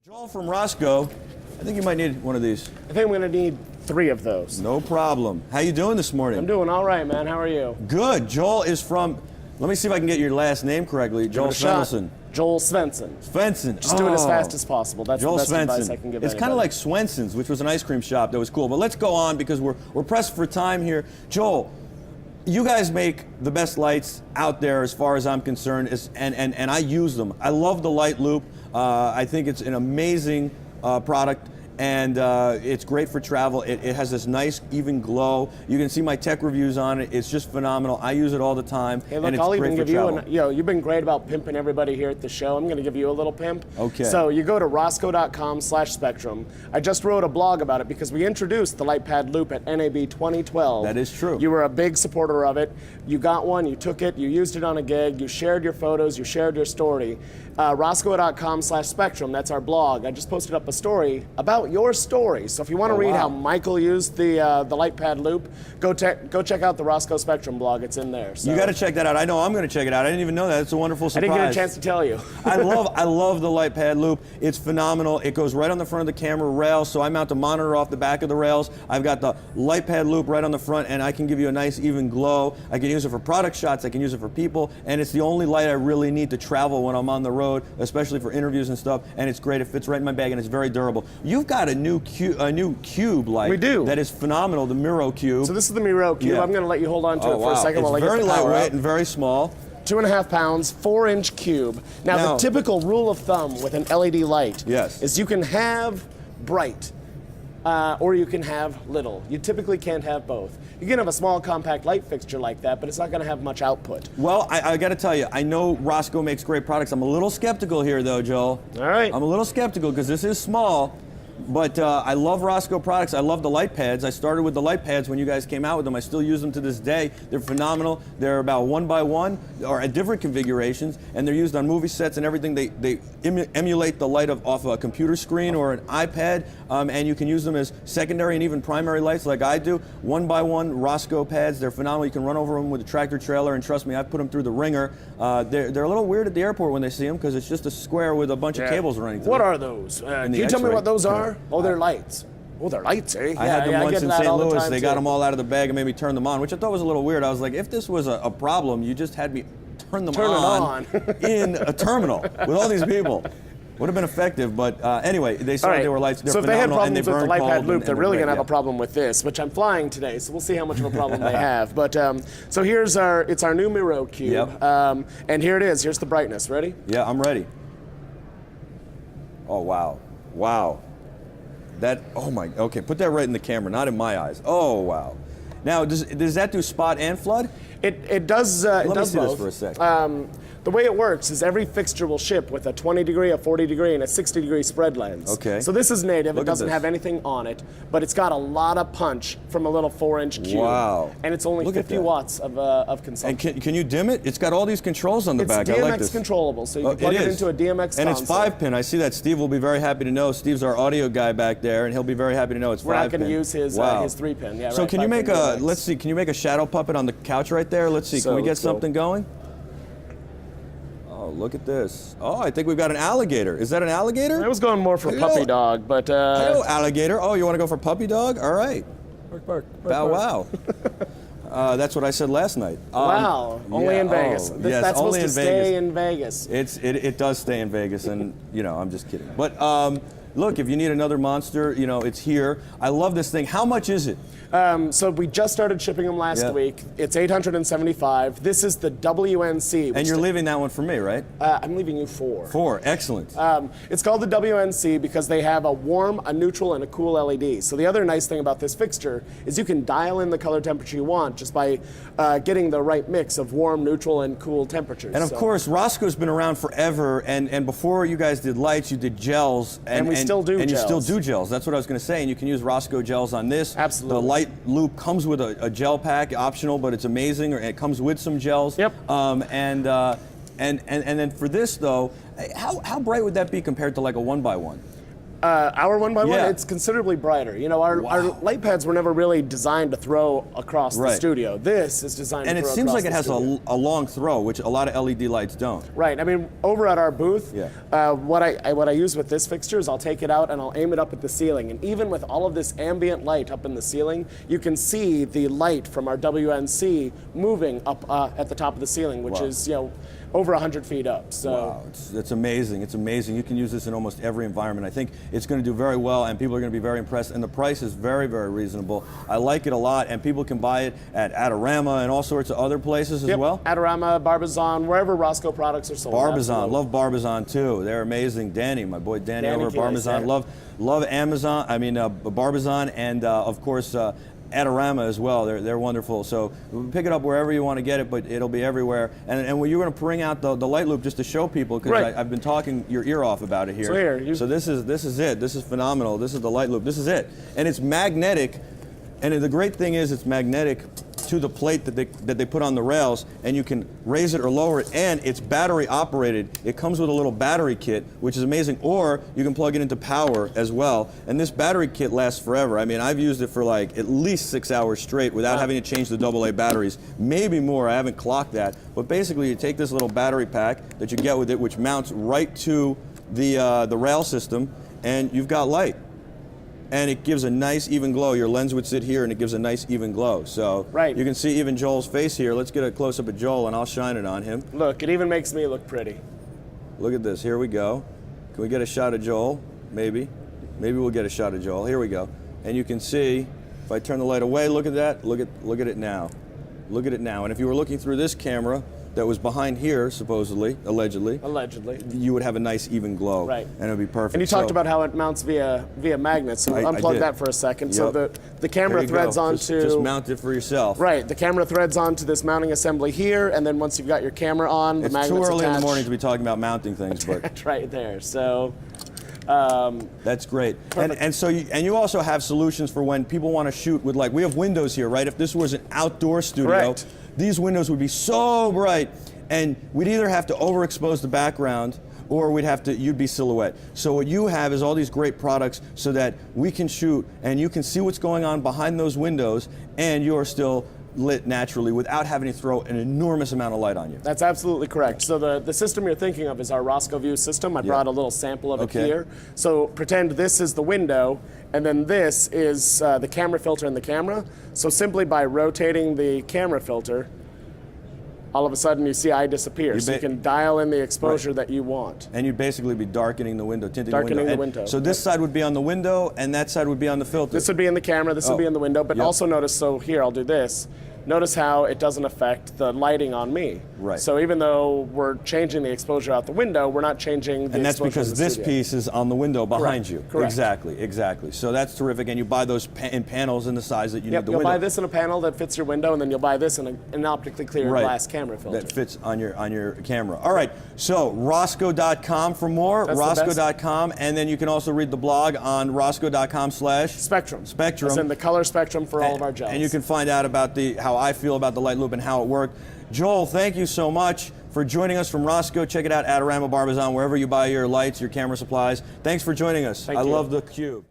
Joel from Rosco, I think you might need one of these. I think I'm going to need 3 of those. No problem. How you doing this morning? I'm doing all right, man. How are you? Good. Joel is from, let me see if I can get your last name correctly. Joel Svendsen. Joel Svendsen. Svendsen. Just do it as fast as possible. That's Joel the best Svendsen. advice I can give It's kind of like Swensen's, which was an ice cream shop that was cool. But let's go on because we're pressed for time here. Joel, you guys make the best lights out there as far as I'm concerned, and I use them. I love the light loop. I think it's an amazing product, and it's great for travel. It has this nice even glow. You can see my tech reviews on it. It's just phenomenal. I use it all the time. Hey, look, and it's I'll great even for give travel. you you've been great about pimping everybody here at the show. I'm going to give you a little pimp. Okay. So you go to rosco.com/spectrum. I just wrote a blog about it because we introduced the light pad loop at NAB 2012. That is true. You were a big supporter of it. You got one, you took it, you used it on a gig, you shared your photos, you shared your story. Rosco.com/spectrum, that's our blog. I just posted up a story about your story. So if you want to read how Michael used the light pad loop, go check out the Rosco Spectrum blog. It's in there. So. You got to check that out. I know I'm going to check it out. I didn't even know that. It's a wonderful surprise. I didn't get a chance to tell you. I love the light pad loop. It's phenomenal. It goes right on the front of the camera rail, so I mount the monitor off the back of the rails. I've got the light pad loop right on the front, and I can give you a nice even glow. I can use it for product shots. I can use it for people, and it's the only light I really need to travel when I'm on the road, especially for interviews and stuff. And it's great. It fits right in my bag, and it's very durable. You've got a new cube light. We do. That is phenomenal. The Miro Cube. So this is the Miro Cube. Yeah. I'm going to let you hold on to it for a second while I It's get very the power lightweight out. and very small. 2.5 pounds, 4-inch cube. Now, the typical rule of thumb with an LED light is you can have bright or you can have little. You typically can't have both. You can have a small compact light fixture like that, but it's not going to have much output. Well, I got to tell you, I know Rosco makes great products. I'm a little skeptical here, though, Joel. All right. I'm a little skeptical because this is small. But I love Rosco products. I love the light pads. I started with the light pads when you guys came out with them. I still use them to this day. They're phenomenal. They're about 1x1 or at different configurations, and they're used on movie sets and everything. They emulate the light off a computer screen or an iPad, and you can use them as secondary and even primary lights like I do. 1x1 Rosco pads. They're phenomenal. You can run over them with a tractor trailer, and trust me, I've put them through the ringer. They're a little weird at the airport when they see them because it's just a square with a bunch of cables running through. What are those? Can you tell me what those are? Oh, they're lights. Oh, they're lights, eh? I had them once in St. Louis. They got too. them all out of the bag and made me turn them on, which I thought was a little weird. I was like, if this was a problem, you just had me turn them on in a terminal with all these people. Would have been effective, but anyway, they said they were lights. They're so if they had phenomenal, problems with the light pad loop, they're really going to have yeah. a problem with this, which I'm flying today, so we'll see how much of a problem they have. But so it's our new Miro Cube, and here it is. Here's the brightness. Ready? Yeah, I'm ready. Oh wow, wow. Okay, put that right in the camera, not in my eyes. Oh wow. Now, does that do spot and flood? It does. Let me see both. this for a sec. The way it works is every fixture will ship with a 20 degree, a 40 degree, and a 60 degree spread lens. Okay. So this is native. It doesn't have anything on it, but it's got a lot of punch from a little 4-inch cube. Wow. And it's only 50 watts of consumption. And can you dim it? It's got all these controls on the back. It's I like DMX this. controllable, so you can plug it into a DMX console. And it's 5-pin. I see that. Steve will be very happy to know. Steve's our audio guy back there, and he'll be very happy to know it's 5-pin. We're not going to use his 3-pin. Yeah, so right, can you make DMX. let's see, can you make a shadow puppet on the couch right there? Let's see, can we get something going? Oh, look at this. Oh, I think we've got an alligator. Is that an alligator? I was going more for puppy dog, but... Hello, alligator. Oh, you want to go for puppy dog? All right. Bark, bark, Bow wow. That's what I said last night. Wow, only in Vegas. Yes, that's only supposed to stay in Vegas. It does stay in Vegas, and I'm just kidding. But look, if you need another monster, it's here. I love this thing. How much is it? So we just started shipping them last week. It's $875. This is the WNC. And you're leaving that one for me, right? I'm leaving you 4. 4, excellent. It's called the WNC because they have a warm, a neutral, and a cool LED. So the other nice thing about this fixture is you can dial in the color temperature you want just by getting the right mix of warm, neutral, and cool temperatures. And of course, Rosco's been around forever, and before you guys did lights, you did gels. And we still do gels. And you still do gels. That's what I was going to say, and you can use Rosco gels on this. Absolutely. The light loop comes with a gel pack, optional, but it's amazing. It comes with some gels. Yep. And then for this though, how bright would that be compared to like a 1x1? Our 1x1, Yeah. it's considerably brighter. You know, our light pads were never really designed to throw across the studio. This is designed to throw across the studio. And it seems like it has a long throw, which a lot of LED lights don't. Right. I mean, over at our booth, what I use with this fixture is I'll take it out and I'll aim it up at the ceiling. And even with all of this ambient light up in the ceiling, you can see the light from our WNC moving up at the top of the ceiling, which is, you know, over 100 feet up. So wow, it's amazing. It's amazing. You can use this in almost every environment. I think it's going to do very well, and people are going to be very impressed. And the price is very, very reasonable. I like it a lot, and people can buy it at Adorama and all sorts of other places as well. Adorama, Barbizon, wherever Rosco products are sold. Barbizon, love Barbizon too. They're amazing. Danny, my boy Danny over at Barbizon, love Amazon. I mean Barbizon, and of course. Adorama as well. They're wonderful. So pick it up wherever you want to get it, but it'll be everywhere. And you're going to bring out the light loop just to show people, because I've been talking your ear off about it here. So this is it. This is phenomenal. This is the light loop. This is it. And it's magnetic. And the great thing is it's magnetic to the plate that they put on the rails, and you can raise it or lower it, and it's battery operated. It comes with a little battery kit, which is amazing, or you can plug it into power as well, and this battery kit lasts forever. I mean, I've used it for like at least 6 hours straight without having to change the AA batteries, maybe more. I haven't clocked that, but basically you take this little battery pack that you get with it, which mounts right to the rail system, and you've got light. And it gives a nice even glow. Your lens would sit here and it gives a nice even glow. So you can see even Joel's face here. Let's get a close up of Joel and I'll shine it on him. Look, it even makes me look pretty. Look at this, here we go. Can we get a shot of Joel? Maybe. Maybe we'll get a shot of Joel. Here we go. And you can see, if I turn the light away, look at that. Look at it now. Look at it now. And if you were looking through this camera, that was behind here, supposedly, allegedly, you would have a nice even glow, and it would be perfect. And you talked about how it mounts via magnets, so unplug that for a second. So the camera threads onto... Just mount it for yourself. Right, the camera threads onto this mounting assembly here, and then once you've got your camera on, the magnets attach. It's too early in the morning to be talking about mounting things, but... It's right there, so... That's great. And so you also have solutions for when people want to shoot with, like, we have windows here, right? If this was an outdoor studio, these windows would be so bright, and we'd either have to overexpose the background or you'd be silhouette. So what you have is all these great products so that we can shoot and you can see what's going on behind those windows, and you're still lit naturally without having to throw an enormous amount of light on you. That's absolutely correct. So the system you're thinking of is our Rosco View system. I brought a little sample of it here. So pretend this is the window, and then this is the camera filter in the camera. So simply by rotating the camera filter, all of a sudden you see I disappear. So you can dial in the exposure that you want. And you'd basically be darkening the window, tinting the window. So this side would be on the window, and that side would be on the filter. This would be in the camera, this would be in the window, but also notice, so here, I'll do this. Notice how it doesn't affect the lighting on me. Right. So even though we're changing the exposure out the window, we're not changing the exposure. And that's because this piece is on the window behind you. Correct. Exactly. So that's terrific. And you buy those in panels in the size that you need the window. You'll buy this in a panel that fits your window, and then you'll buy this in an optically clear glass camera filter. That fits on your camera. All right. So Rosco.com for more. Rosco.com, and then you can also read the blog on Rosco.com/Spectrum. As in the color spectrum for all of our gels. And you can find out about how I feel about the light loop and how it worked. Joel, thank you so much for joining us from Rosco. Check it out, Adorama, Barbizon, wherever you buy your lights, your camera supplies. Thanks for joining us. I love the Cube.